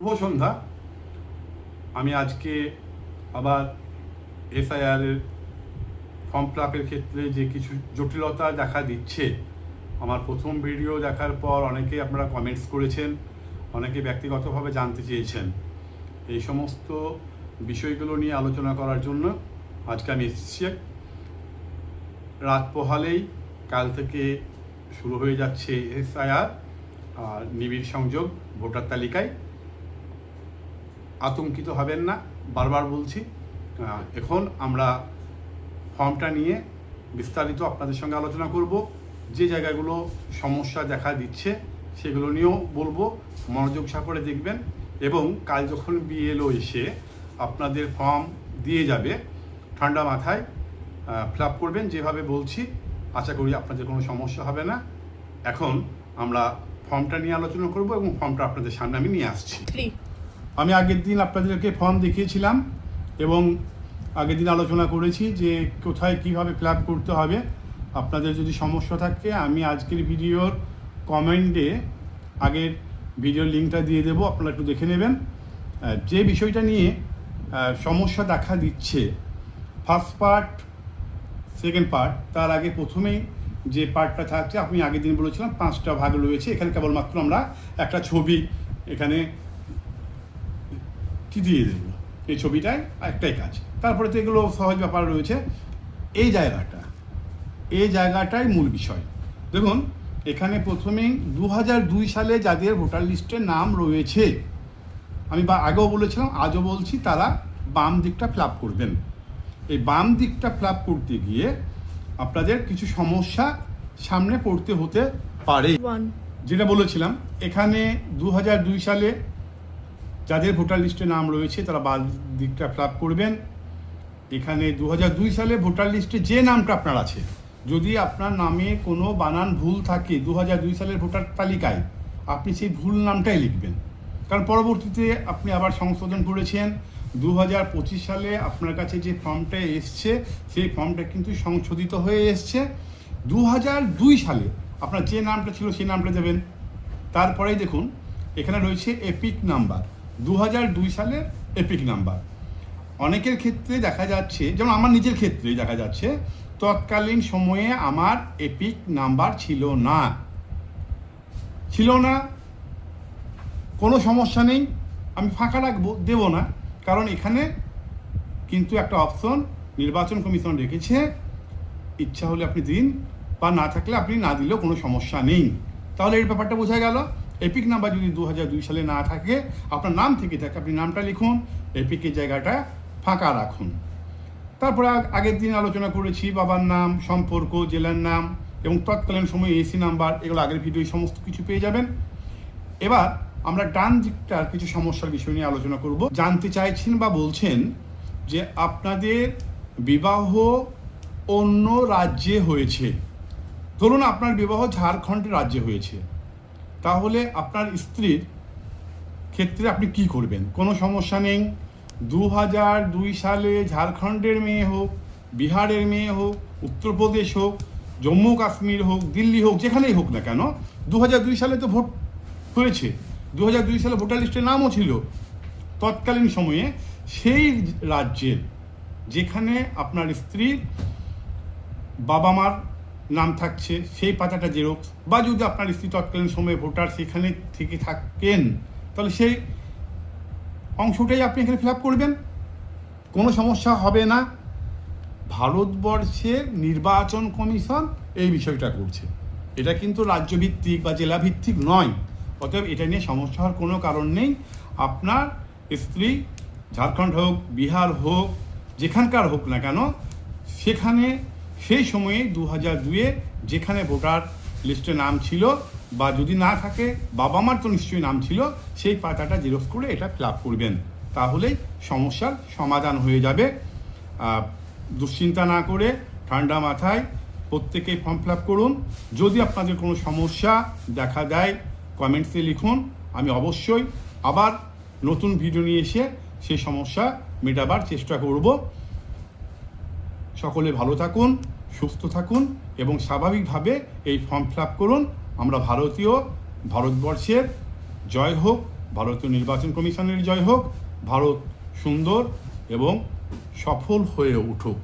শুভ সন্ধ্যা। আমি আজকে আবার এসআইআর এর ফর্ম ফিল আপের ক্ষেত্রে যে কিছু জটিলতা দেখা দিচ্ছে, আমার প্রথম ভিডিও দেখার পর অনেকেই আপনারা কমেন্টস করেছেন, অনেকে ব্যক্তিগতভাবে জানতে চেয়েছেন। এই সমস্ত বিষয়গুলো নিয়ে আলোচনা করার জন্য আজকে আমি এসেছি। রাত পোহালেই কাল থেকে শুরু হয়ে যাচ্ছে এসআইআর আর নিবিড় সংযোগ ভোটার তালিকায়। আতঙ্কিত হবেন না, বারবার বলছি। এখন আমরা ফর্মটা নিয়ে বিস্তারিত আপনাদের সঙ্গে আলোচনা করব। যে জায়গাগুলো সমস্যা দেখা দিচ্ছে সেগুলো নিয়েও বলবো, মনোযোগ সহকারে দেখবেন। এবং কাল যখন বিএলও এসে আপনাদের ফর্ম দিয়ে যাবে, ঠান্ডা মাথায় ফিল আপ করবেন যেভাবে বলছি। আশা করি আপনাদের কোনো সমস্যা হবে না। এখন আমরা ফর্মটা নিয়ে আলোচনা করব এবং ফর্মটা আপনাদের সামনে আমি নিয়ে আসছি। আমি আগের দিন আপনাদেরকে ফর্ম দেখিয়েছিলাম এবং আগের দিন আলোচনা করেছি যে কোথায় কিভাবে ফিল আপ করতে হবে। আপনাদের যদি সমস্যা থাকে আমি আজকের ভিডিওর কমেন্টে আগের ভিডিওর লিঙ্কটা দিয়ে দেবো, আপনারা একটু দেখে নেবেন। যে বিষয়টা নিয়ে সমস্যা দেখা দিচ্ছে, ফার্স্ট পার্ট, সেকেন্ড পার্ট, তার আগে প্রথমেই যে পার্টটা থাকছে, আপনি আগের দিন বলেছিলাম 5টা ভাগ রয়েছে। এখানে কেবলমাত্র আমরা একটা ছবি এখানে কি দিয়ে দেবো, এই ছবিটায় একটাই কাজ। তারপরে তো এগুলো সহজ ব্যাপার রয়েছে। এই জায়গাটাই মূল বিষয়। দেখুন, এখানে প্রথমেই 2002 সালে যাদের ভোটার লিস্টে নাম রয়েছে, আমি আগেও বলেছিলাম, আজও বলছি, তারা বাম দিকটা ফিল আপ করবেন। এই বাম দিকটা ফিল আপ করতে গিয়ে আপনাদের কিছু সমস্যা সামনে পড়তে হতে পারে। যেটা বলেছিলাম, এখানে 2002 সালে যাদের ভোটার লিস্টে নাম রয়েছে তারা বাম দিকটা ফিল আপ করবেন। এখানে 2002 সালে ভোটার লিস্টে যে নামটা আপনার আছে, যদি আপনার নামে কোনো বানান ভুল থাকে 2002 সালের ভোটার তালিকায়, আপনি সেই ভুল নামটাই লিখবেন। কারণ পরবর্তীতে আপনি আবার সংশোধন করেছেন। 2025 সালে আপনার কাছে যে ফর্মটা এসছে সেই ফর্মটা কিন্তু সংশোধিত হয়ে এসছে। 2002 সালে আপনার যে নামটা ছিল সেই নামটা দেবেন। তারপরেই দেখুন এখানে রয়েছে এপিক নাম্বার, 2002 সালের এপিক নাম্বার। অনেকের ক্ষেত্রে দেখা যাচ্ছে, যেমন আমার নিজের ক্ষেত্রেই দেখা যাচ্ছে, তৎকালীন সময়ে আমার এপিক নাম্বার ছিল না। কোনো সমস্যা নেই, আমি ফাঁকা রাখবো, দেবো না। কারণ এখানে কিন্তু একটা অপশন নির্বাচন কমিশন রেখেছে, ইচ্ছা হলে আপনি দিন, বা না থাকলে আপনি না দিলেও কোনো সমস্যা নেই। তাহলে এই ব্যাপারটা বোঝা গেল। এপিক নাম্বার যদি 2002 সালে না থাকে, আপনার নাম থেকে থাকে, আপনি নামটা লিখুন, এপিকের জায়গাটা ফাঁকা রাখুন। তারপরে আগের দিন আলোচনা করেছি বাবার নাম, সম্পর্ক, জেলার নাম এবং তৎকালীন সময় এসি নাম্বার, এগুলো আগের ভিডিও সমস্ত কিছু পেয়ে যাবেন। এবার আমরা ডান দিকটার কিছু সমস্যার বিষয় নিয়ে আলোচনা করব। জানতে চাইছেন বা বলছেন যে আপনাদের বিবাহ অন্য রাজ্যে হয়েছে। ধরুন আপনার বিবাহ ঝাড়খণ্ডের রাজ্যে হয়েছে, তাহলে আপনার স্ত্রীর ক্ষেত্রে আপনি কি করবেন? কোনো সমস্যা নেই। 2002 সালে ঝাড়খণ্ডের মেয়ে হোক, বিহারের মেয়ে হোক, উত্তরপ্রদেশ হোক, জম্মু কাশ্মীর হোক, দিল্লি হোক, যেখানেই হোক না কেন, 2002 সালে তো ভোট হয়েছে। 2002 সালে ভোটার লিস্টের নামও ছিল। তৎকালীন সময়ে সেই রাজ্যের যেখানে আপনার স্ত্রীর বাবা মার নাম থাকছে সেই পাতাটা জেরক্স, বা যদি আপনার স্ত্রী তৎকালীন সময়ে ভোটার সেখানে থেকে থাকেন, তাহলে সেই অংশটাই আপনি এখানে ফিল আপ করবেন, কোনো সমস্যা হবে না। ভারতবর্ষের নির্বাচন কমিশন এই বিষয়টা করছে, এটা কিন্তু রাজ্যভিত্তিক বা জেলাভিত্তিক নয়। অতএব এটা নিয়ে সমস্যা হওয়ার কোনো কারণ নেই। আপনার স্ত্রী ঝাড়খণ্ড হোক, বিহার হোক, যেখানকার হোক না কেন, সেখানে সেই সময়ে 2002-এ যেখানে ভোটার লিস্টে নাম ছিল, বা যদি না থাকে বাবা মার তো নিশ্চয়ই নাম ছিল, সেই পাতাটা জেরক্স করে এটা ফিল আপ করবেন, তাহলেই সমস্যার সমাধান হয়ে যাবে। দুশ্চিন্তা না করে ঠান্ডা মাথায় প্রত্যেকেই ফর্ম ফিল আপ করুন। যদি আপনাদের কোনো সমস্যা দেখা দেয় কমেন্টসে লিখুন, আমি অবশ্যই আবার নতুন ভিডিও নিয়ে এসে সেই সমস্যা মেটাবার চেষ্টা করব। সকলে ভালো থাকুন, সুস্থ থাকুন এবং স্বাভাবিকভাবে এই ফর্ম ফিল আপ করুন। আমরা ভারতীয়, ভারতবর্ষের জয় হোক, ভারতীয় নির্বাচন কমিশনের জয় হোক, ভারত সুন্দর এবং সফল হয়ে উঠুক।